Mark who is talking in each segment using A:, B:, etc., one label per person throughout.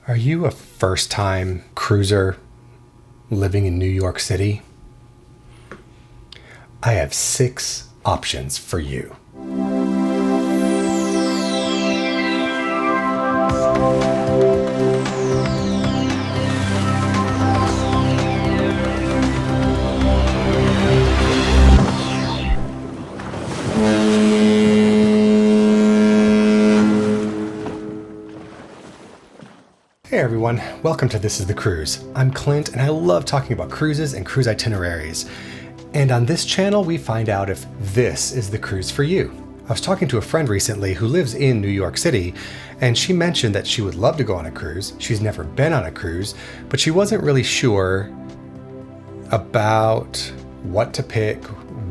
A: Are you a first-time cruiser living in New York City? I have 6 options for you. Hey everyone, welcome to This is the Cruise. I'm Clint and I love talking about cruises and cruise itineraries. And on this channel, we find out if this is the cruise for you. I was talking to a friend recently who lives in New York City, and she mentioned that she would love to go on a cruise. She's never been on a cruise, but she wasn't really sure about what to pick,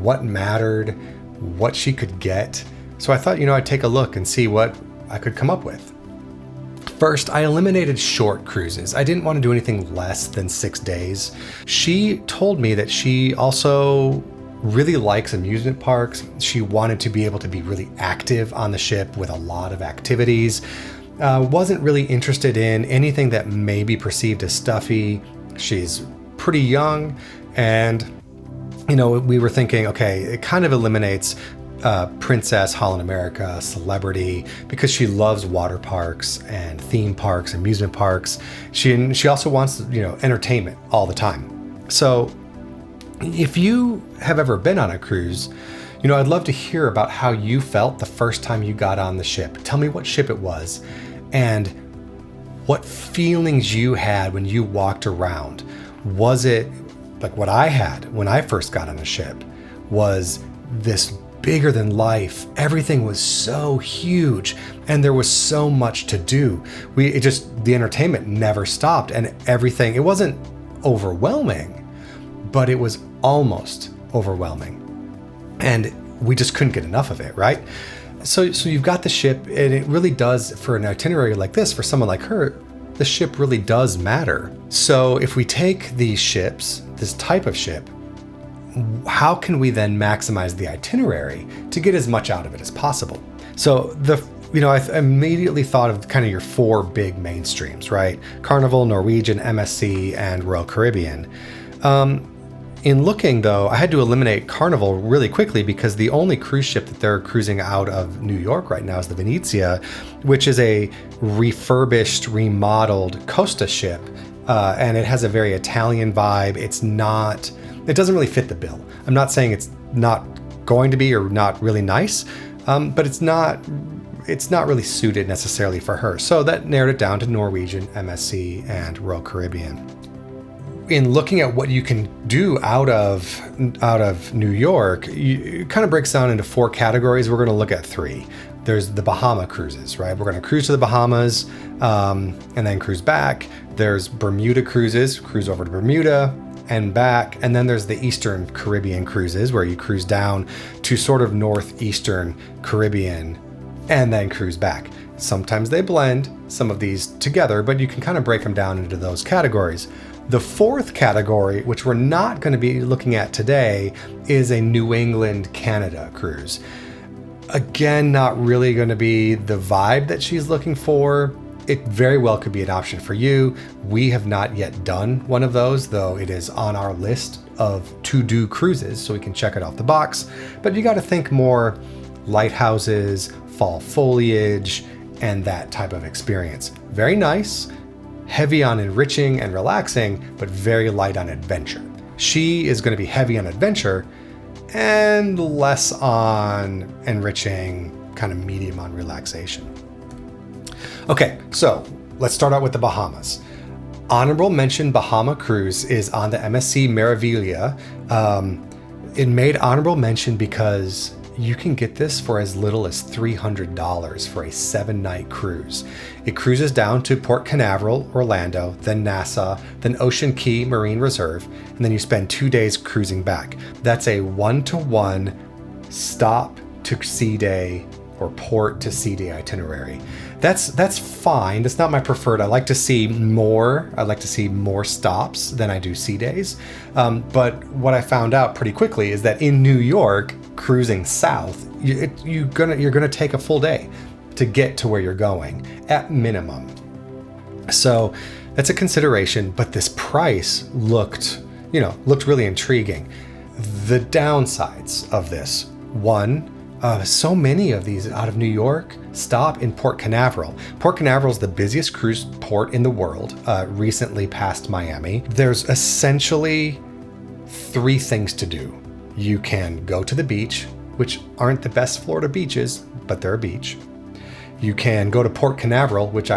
A: what mattered, what she could get. So I thought, I'd take a look and see what I could come up with. First, I eliminated short cruises. I didn't want to do anything less than 6 days. She told me that she also really likes amusement parks. She wanted to be able to be really active on the ship with a lot of activities. Wasn't really interested in anything that may be perceived as stuffy. She's pretty young, and we were thinking, okay, it kind of eliminates Princess, Holland America, Celebrity, because she loves water parks and theme parks, amusement parks. She also wants, entertainment all the time. So if you have ever been on a cruise, I'd love to hear about how you felt the first time you got on the ship. Tell me what ship it was and what feelings you had when you walked around. Was it like what I had when I first got on a ship? Was this bigger than life? Everything was so huge and there was so much to do. The entertainment never stopped, and everything, it wasn't overwhelming, but it was almost overwhelming. And we just couldn't get enough of it, right? So you've got the ship, and it really does, for an itinerary like this, for someone like her, the ship really does matter. So if we take these ships, this type of ship, how can we then maximize the itinerary to get as much out of it as possible? So I immediately thought of kind of your 4 big mainstreams, right? Carnival, Norwegian, MSC, and Royal Caribbean. In looking though, I had to eliminate Carnival really quickly because the only cruise ship that they're cruising out of New York right now is the Venezia, which is a refurbished, remodeled Costa ship. And it has a very Italian vibe. It doesn't really fit the bill. I'm not saying it's not going to be or not really nice, but it's not really suited necessarily for her. So that narrowed it down to Norwegian, MSC, and Royal Caribbean. In looking at what you can do out of New York, it kind of breaks down into 4 categories. We're going to look at 3. There's the Bahama cruises, right? We're going to cruise to the Bahamas and then cruise back. There's Bermuda cruises, cruise over to Bermuda and back. And then there's the Eastern Caribbean cruises, where you cruise down to sort of northeastern Caribbean and then cruise back. Sometimes they blend some of these together, but you can kind of break them down into those categories. The 4th category, which we're not going to be looking at today, is a New England, Canada cruise. Again, not really going to be the vibe that she's looking for. It very well could be an option for you. We have not yet done one of those, though it is on our list of to-do cruises, so we can check it off the box. But you got to think more lighthouses, fall foliage, and that type of experience. Very nice, heavy on enriching and relaxing, but very light on adventure. She is going to be heavy on adventure and less on enriching, kind of medium on relaxation. Okay, so let's start out with the Bahamas. Honorable mention Bahama cruise is on the MSC Meraviglia. It made honorable mention because you can get this for as little as $300 for a 7-night cruise. It cruises down to Port Canaveral, Orlando, then Nassau, then Ocean Key Marine Reserve, and then you spend 2 days cruising back. That's a 1-to-1 stop to sea day or port to sea day itinerary. That's fine. That's not my preferred. I like to see more. I like to see more stops than I do sea days. But what I found out pretty quickly is that in New York, cruising south, you're gonna take a full day to get to where you're going at minimum. So that's a consideration, but this price looked really intriguing. The downsides of this: one, so many of these out of New York stop in Port Canaveral. Port Canaveral is the busiest cruise port in the world, recently passed Miami. There's essentially 3 things to do. You can go to the beach, which aren't the best Florida beaches, but they're a beach. You can go to Port Canaveral, which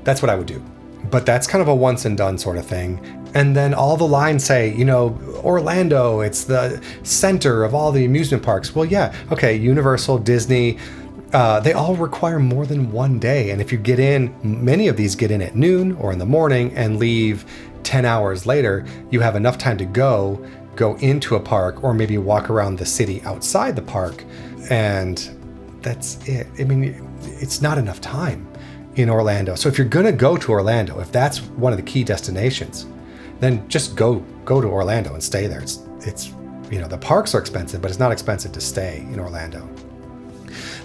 A: that's what I would do. But that's kind of a once and done sort of thing. And then all the lines say, Orlando, it's the center of all the amusement parks. Well, yeah, okay, Universal, Disney, they all require more than 1 day. And if you get in, many of these get in at noon or in the morning and leave 10 hours later, you have enough time to go into a park or maybe walk around the city outside the park. And that's it. I mean, it's not enough time in Orlando. So if you're going to go to Orlando, if that's one of the key destinations, then just go to Orlando and stay there. It's the parks are expensive, but it's not expensive to stay in Orlando.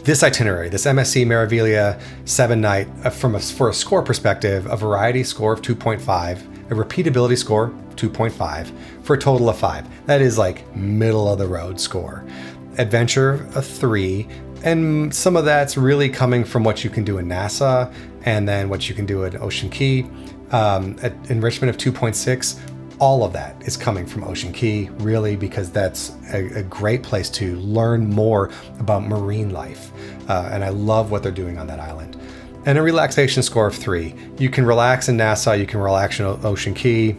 A: This itinerary, this MSC Meraviglia 7-night, for a score perspective, a variety score of 2.5, a repeatability score 2.5, for a total of 5. That is like middle of the road score. Adventure a 3, and some of that's really coming from what you can do in Nassau and then what you can do at Ocean Key. Enrichment of 2.6, all of that is coming from Ocean Key, really, because that's a great place to learn more about marine life. And I love what they're doing on that island. And a relaxation score of 3. You can relax in Nassau, you can relax in Ocean Key.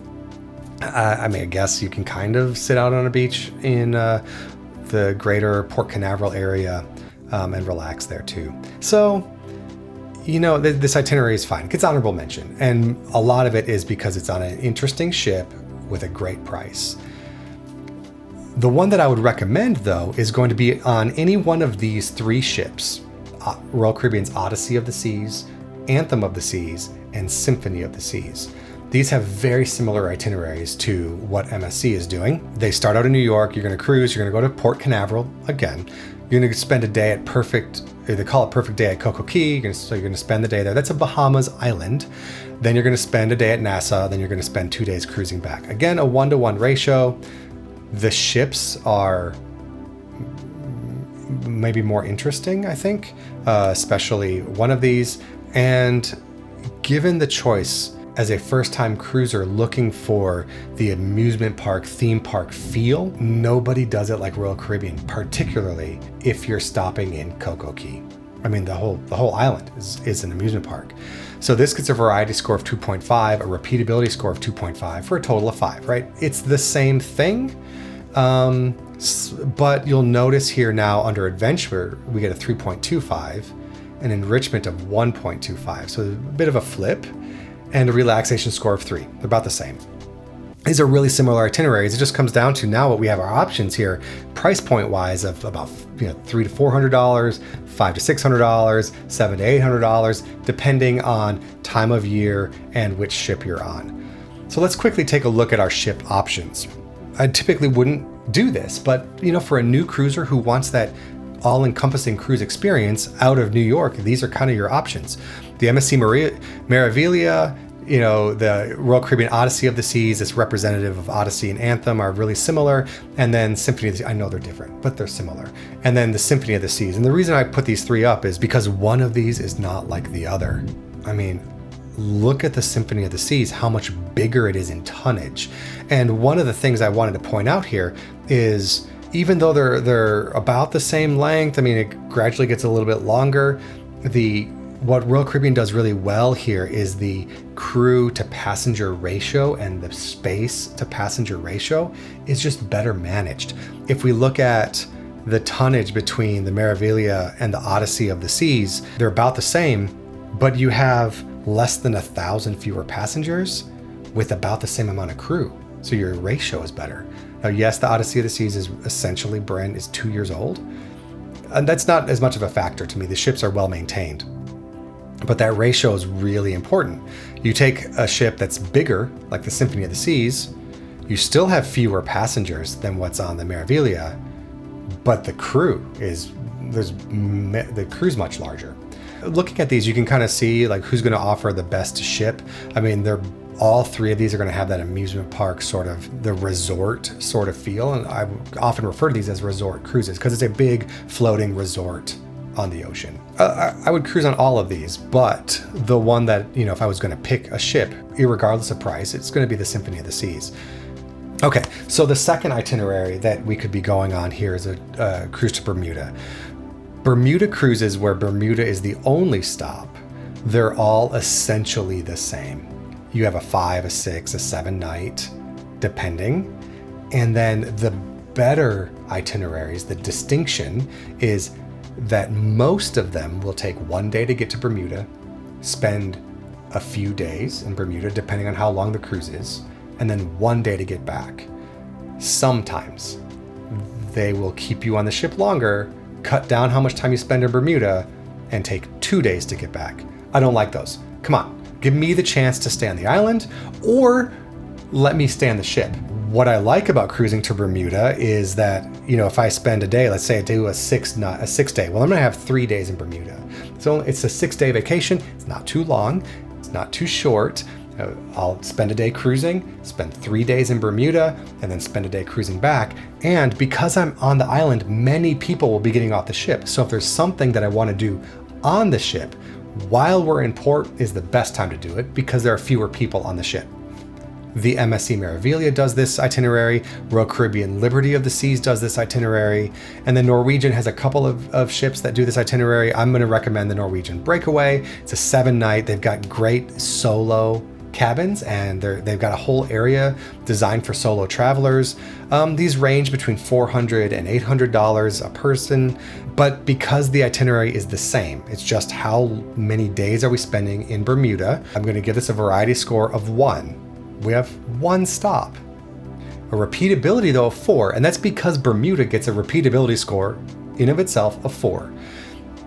A: I guess you can kind of sit out on a beach in the greater Port Canaveral area and relax there too. So, this itinerary is fine. It gets honorable mention. And a lot of it is because it's on an interesting ship with a great price. The one that I would recommend, though, is going to be on any one of these 3 ships: Royal Caribbean's Odyssey of the Seas, Anthem of the Seas, and Symphony of the Seas. These have very similar itineraries to what MSC is doing. They start out in New York, you're going to cruise, you're going to go to Port Canaveral again. You're going to spend a day they call it Perfect Day at Coco Key, so you're going to spend the day there. That's a Bahamas island. Then you're going to spend a day at Nassau, then you're going to spend 2 days cruising back. Again, a 1-to-1 ratio. The ships are maybe more interesting, I think, especially one of these. And given the choice as a first-time cruiser looking for the amusement park, theme park feel, nobody does it like Royal Caribbean, particularly if you're stopping in Coco Key. I mean, the whole island is an amusement park. So this gets a variety score of 2.5, a repeatability score of 2.5, for a total of 5, right? It's the same thing, but you'll notice here now under adventure, we get a 3.25, an enrichment of 1.25. So a bit of a flip, and a relaxation score of 3. They're about the same. These are really similar itineraries. It just comes down to now what we have our options here, price point wise, of about $300 to $400, $500 to $600, $700 to $800, depending on time of year and which ship you're on. So let's quickly take a look at our ship options. I typically wouldn't do this, but for a new cruiser who wants that all-encompassing cruise experience out of New York, these are kind of your options. The MSC Meraviglia, the Royal Caribbean Odyssey of the Seas, this representative of Odyssey and Anthem, are really similar. And then Symphony of the Seas, I know they're different, but they're similar. And then the Symphony of the Seas. And the reason I put these 3 up is because one of these is not like the other. I mean, look at the Symphony of the Seas, how much bigger it is in tonnage. And one of the things I wanted to point out here is, even though they're about the same length, I mean, it gradually gets a little bit longer. What Royal Caribbean does really well here is the crew to passenger ratio, and the space to passenger ratio is just better managed. If we look at the tonnage between the Meraviglia and the Odyssey of the Seas, they're about the same, but you have less than 1,000 fewer passengers with about the same amount of crew. So your ratio is better. Now, yes, the Odyssey of the Seas is essentially 2 years old. And that's not as much of a factor to me. The ships are well maintained. But that ratio is really important. You take a ship that's bigger, like the Symphony of the Seas, you still have fewer passengers than what's on the Meraviglia, but the crew's much larger. Looking at these, you can kind of see like who's going to offer the best ship. I mean, all three of these are going to have that amusement park sort of, the resort sort of feel. And I often refer to these as resort cruises because it's a big floating resort on the ocean. I would cruise on all of these, but the one that, if I was going to pick a ship, irregardless of price, it's going to be the Symphony of the Seas. Okay, so the second itinerary that we could be going on here is a cruise to Bermuda. Bermuda cruises, where Bermuda is the only stop, they're all essentially the same. You have a 5, a 6, a 7 night, depending. And then the better itineraries, the distinction is that most of them will take 1 day to get to Bermuda, spend a few days in Bermuda, depending on how long the cruise is, and then 1 day to get back. Sometimes they will keep you on the ship longer, cut down how much time you spend in Bermuda, and take 2 days to get back. I don't like those. Come on, give me the chance to stay on the island, or let me stay on the ship. What I like about cruising to Bermuda is that, if I spend a day, let's say I do a 6 day, well, I'm gonna have 3 days in Bermuda. So it's a 6-day vacation. It's not too long, it's not too short. I'll spend a day cruising, spend 3 days in Bermuda, and then spend a day cruising back. And because I'm on the island, many people will be getting off the ship. So if there's something that I want to do on the ship while we're in port, is the best time to do it because there are fewer people on the ship. The MSC Meraviglia does this itinerary. Royal Caribbean Liberty of the Seas does this itinerary. And then Norwegian has a couple of ships that do this itinerary. I'm going to recommend the Norwegian Breakaway. It's a 7-night. They've got great solo cabins, and they've got a whole area designed for solo travelers. These range between $400 and $800 a person, but because the itinerary is the same, it's just how many days are we spending in Bermuda. I'm going to give this a variety score of 1. We have 1 stop. A repeatability though of 4, and that's because Bermuda gets a repeatability score in of itself of 4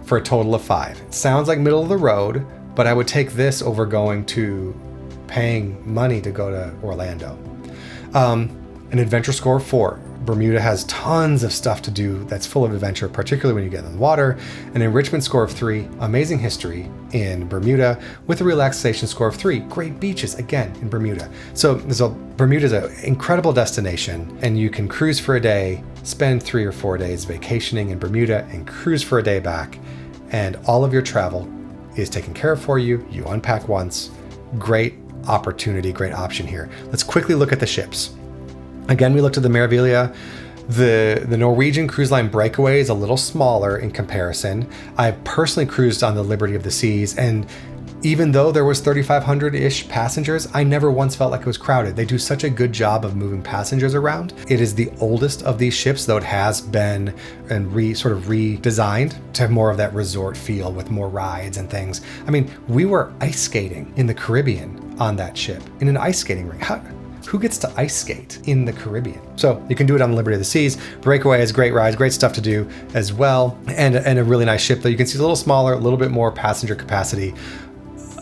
A: for a total of 5. It sounds like middle of the road, but I would take this over paying money to go to Orlando. An adventure score of 4. Bermuda has tons of stuff to do that's full of adventure, particularly when you get in the water. An enrichment score of 3, amazing history in Bermuda, with a relaxation score of 3, great beaches again in Bermuda. So Bermuda's an incredible destination, and you can cruise for a day, spend 3 or 4 days vacationing in Bermuda, and cruise for a day back, and all of your travel is taken care of for you. You unpack once. Great opportunity, great option here. Let's quickly look at the ships. Again, we looked at the Meraviglia. The Norwegian Cruise Line Breakaway is a little smaller in comparison. I personally cruised on the Liberty of the Seas, and even though there was 3,500-ish passengers, I never once felt like it was crowded. They do such a good job of moving passengers around. It is the oldest of these ships, though it has been sort of redesigned to have more of that resort feel with more rides and things. I mean, we were ice skating in the Caribbean on that ship, in an ice skating rink. Who gets to ice skate in the Caribbean? So you can do it on the Liberty of the Seas. Breakaway has great rides, great stuff to do as well, and a really nice ship, though you can see it's a little smaller, a little bit more passenger capacity,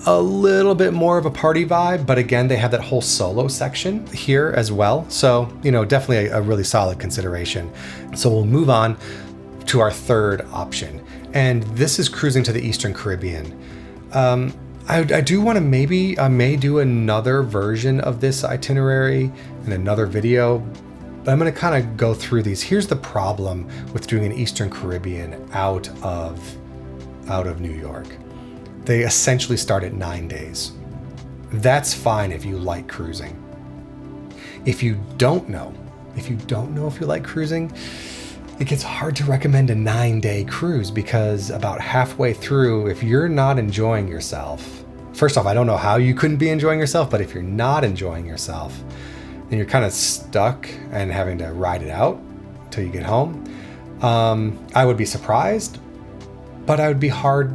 A: a little bit more of a party vibe, but again, they have that whole solo section here as well. So, definitely a really solid consideration. So we'll move on to our third option, and this is cruising to the Eastern Caribbean. I do want to I may do another version of this itinerary in another video, but I'm going to kind of go through these. Here's the problem with doing an Eastern Caribbean out of New York. They essentially start at 9 days. That's fine if you like cruising. If you don't know if you like cruising, it gets hard to recommend a 9-day cruise because about halfway through, if you're not enjoying yourself, first off, I don't know how you couldn't be enjoying yourself, but if you're not enjoying yourself, then you're kind of stuck and having to ride it out till you get home. I would be surprised, but it'd be hard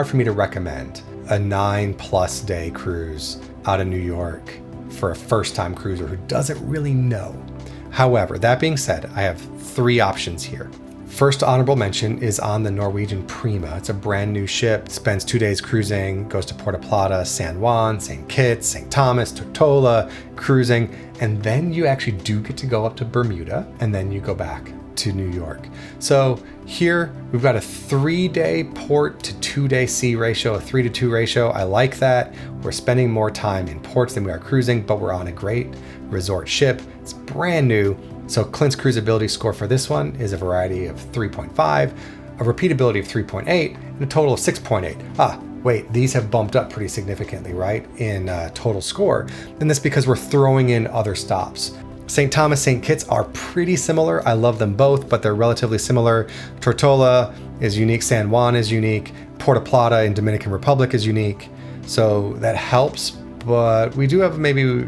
A: for me to recommend a 9+ day cruise out of New York for a first-time cruiser who doesn't really know. However, that being said, I have 3 options here. First honorable mention is on the Norwegian Prima. It's a brand new ship, spends 2 days cruising, goes to Puerto Plata, San Juan, St. Kitts, St. Thomas, Tortola, cruising, and then you actually do get to go up to Bermuda, and then you go back to New York. So here we've got a 3-day port to 2-day sea ratio, a 3 to 2 ratio. I like that. We're spending more time in ports than we are cruising, but we're on a great resort ship. It's brand new. So Clint's cruisability score for this one is a variety of 3.5, a repeatability of 3.8, and a total of 6.8. Wait, these have bumped up pretty significantly, right, in total score. And that's because we're throwing in other stops. St. Thomas, St. Kitts are pretty similar. I love them both, but they're relatively similar. Tortola is unique. San Juan is unique. Puerto Plata in Dominican Republic is unique. So that helps, but we do have maybe,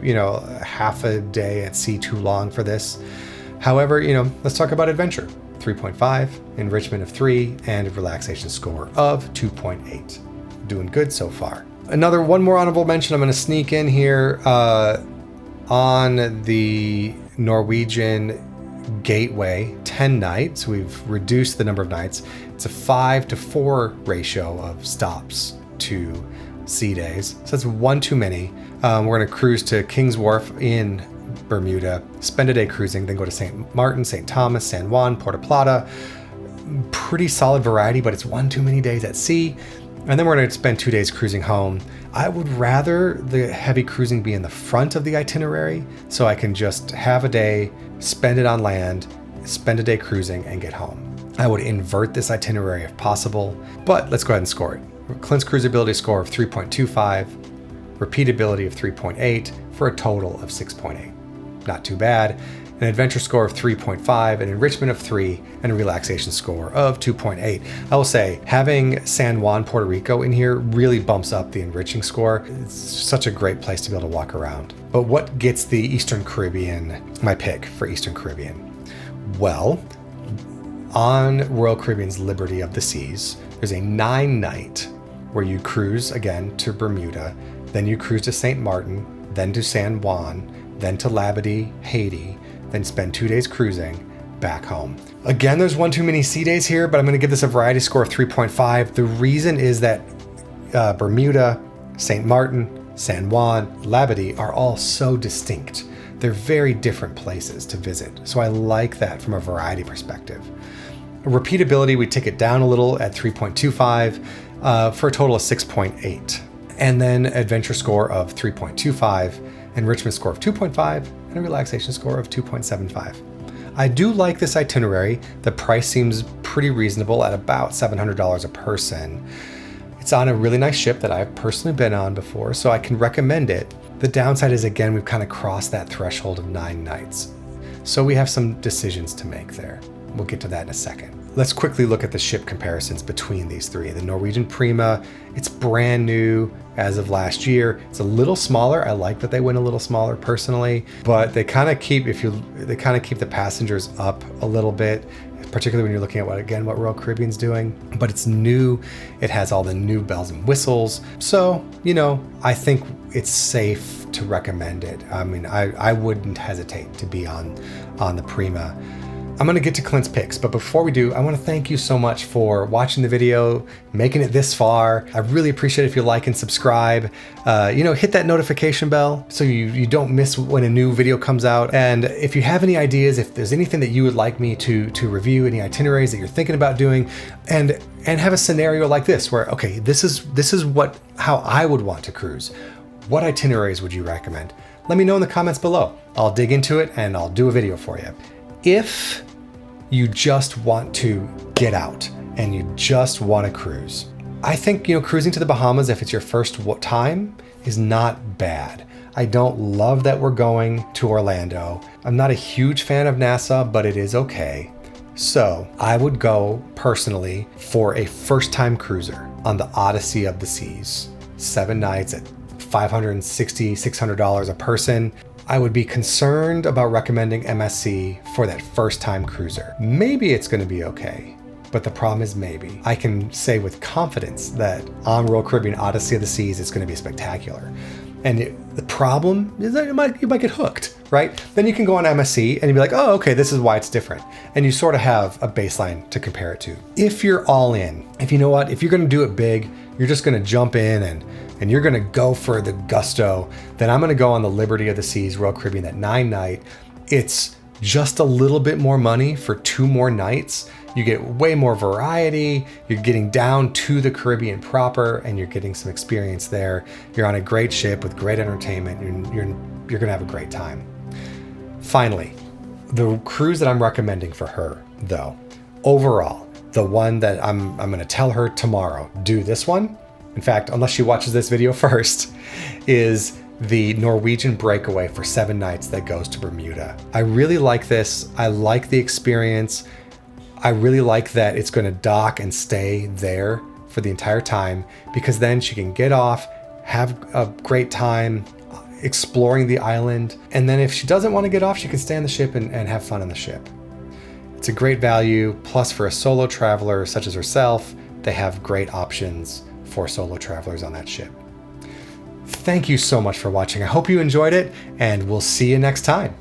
A: half a day at sea too long for this. However, let's talk about adventure. 3.5, enrichment of 3, and a relaxation score of 2.8. Doing good so far. One more honorable mention I'm going to sneak in here. On the Norwegian Gateway, 10 nights. We've reduced the number of nights. It's a 5 to 4 ratio of stops to sea days. So that's one too many. We're going to cruise to King's Wharf in Bermuda, spend a day cruising, then go to St. Martin, St. Thomas, San Juan, Puerto Plata. Pretty solid variety, but it's one too many days at sea. And then we're going to spend 2 days cruising home. I would rather the heavy cruising be in the front of the itinerary so I can just have a day, spend it on land, spend a day cruising, and get home. I would invert this itinerary if possible, but let's go ahead and score it. Clint's cruisability score of 3.25, repeatability of 3.8 for a total of 6.8. Not too bad. An adventure score of 3.5, an enrichment of 3, and a relaxation score of 2.8. I will say, having San Juan, Puerto Rico in here really bumps up the enriching score. It's such a great place to be able to walk around. But what gets the Eastern Caribbean, my pick for Eastern Caribbean? Well, on Royal Caribbean's Liberty of the Seas, there's a 9-night where you cruise again to Bermuda, then you cruise to St. Martin, then to San Juan, then to Labadee, Haiti, then spend 2 days cruising back home. Again, there's one too many sea days here, but I'm going to give this a variety score of 3.5. The reason is that Bermuda, St. Martin, San Juan, Labadee are all so distinct. They're very different places to visit. So I like that from a variety perspective. Repeatability, we take it down a little at 3.25 for a total of 6.8. And then adventure score of 3.25, enrichment score of 2.5, and a relaxation score of 2.75. I do like this itinerary. The price seems pretty reasonable at about $700 a person. It's on a really nice ship that I've personally been on before, so I can recommend it. The downside is, again, we've kind of crossed that threshold of 9 nights. So we have some decisions to make there. We'll get to that in a second. Let's quickly look at the ship comparisons between these three. The Norwegian Prima, it's brand new as of last year. It's a little smaller. I like that they went a little smaller personally, but they kind of keep the passengers up a little bit, particularly when you're looking at what Royal Caribbean's doing. But it's new. It has all the new bells and whistles. So, I think it's safe to recommend it. I mean, I wouldn't hesitate to be on the Prima. I'm going to get to Clint's picks, but before we do, I want to thank you so much for watching the video, making it this far. I really appreciate it if you like and subscribe. Hit that notification bell so you don't miss when a new video comes out. And if you have any ideas, if there's anything that you would like me to review, any itineraries that you're thinking about doing, and have a scenario like this where, okay, this is how I would want to cruise. What itineraries would you recommend? Let me know in the comments below. I'll dig into it and I'll do a video for you. If you just want to get out and you just want to cruise, I think, cruising to the Bahamas, if it's your first time, is not bad. I don't love that we're going to Orlando. I'm not a huge fan of Nassau, but it is okay. So I would go personally for a first-time cruiser on the Odyssey of the Seas. 7 nights at $560, $600 a person. I would be concerned about recommending MSC for that first-time cruiser. Maybe it's going to be okay, but the problem is maybe. I can say with confidence that on Royal Caribbean Odyssey of the Seas, it's going to be spectacular. And the problem is that you might get hooked, right? Then you can go on MSC and you'd be like, oh, okay, this is why it's different. And you sort of have a baseline to compare it to. If you're all in, if you're going to do it big, you're just going to jump in and you're going to go for the gusto, then I'm going to go on the Liberty of the Seas Royal Caribbean, that 9-night. It's just a little bit more money for 2 more nights. You get way more variety, you're getting down to the Caribbean proper, and you're getting some experience there. You're on a great ship with great entertainment, and you're gonna have a great time. Finally, the cruise that I'm recommending for her, though, overall, the one that I'm gonna tell her tomorrow, do this one, in fact, unless she watches this video first, is the Norwegian breakaway for 7 nights that goes to Bermuda. I really like this. I like the experience. I really like that it's going to dock and stay there for the entire time, because then she can get off, have a great time exploring the island. And then if she doesn't want to get off, she can stay on the ship and have fun on the ship. It's a great value. Plus, for a solo traveler such as herself, they have great options for solo travelers on that ship. Thank you so much for watching. I hope you enjoyed it, and we'll see you next time.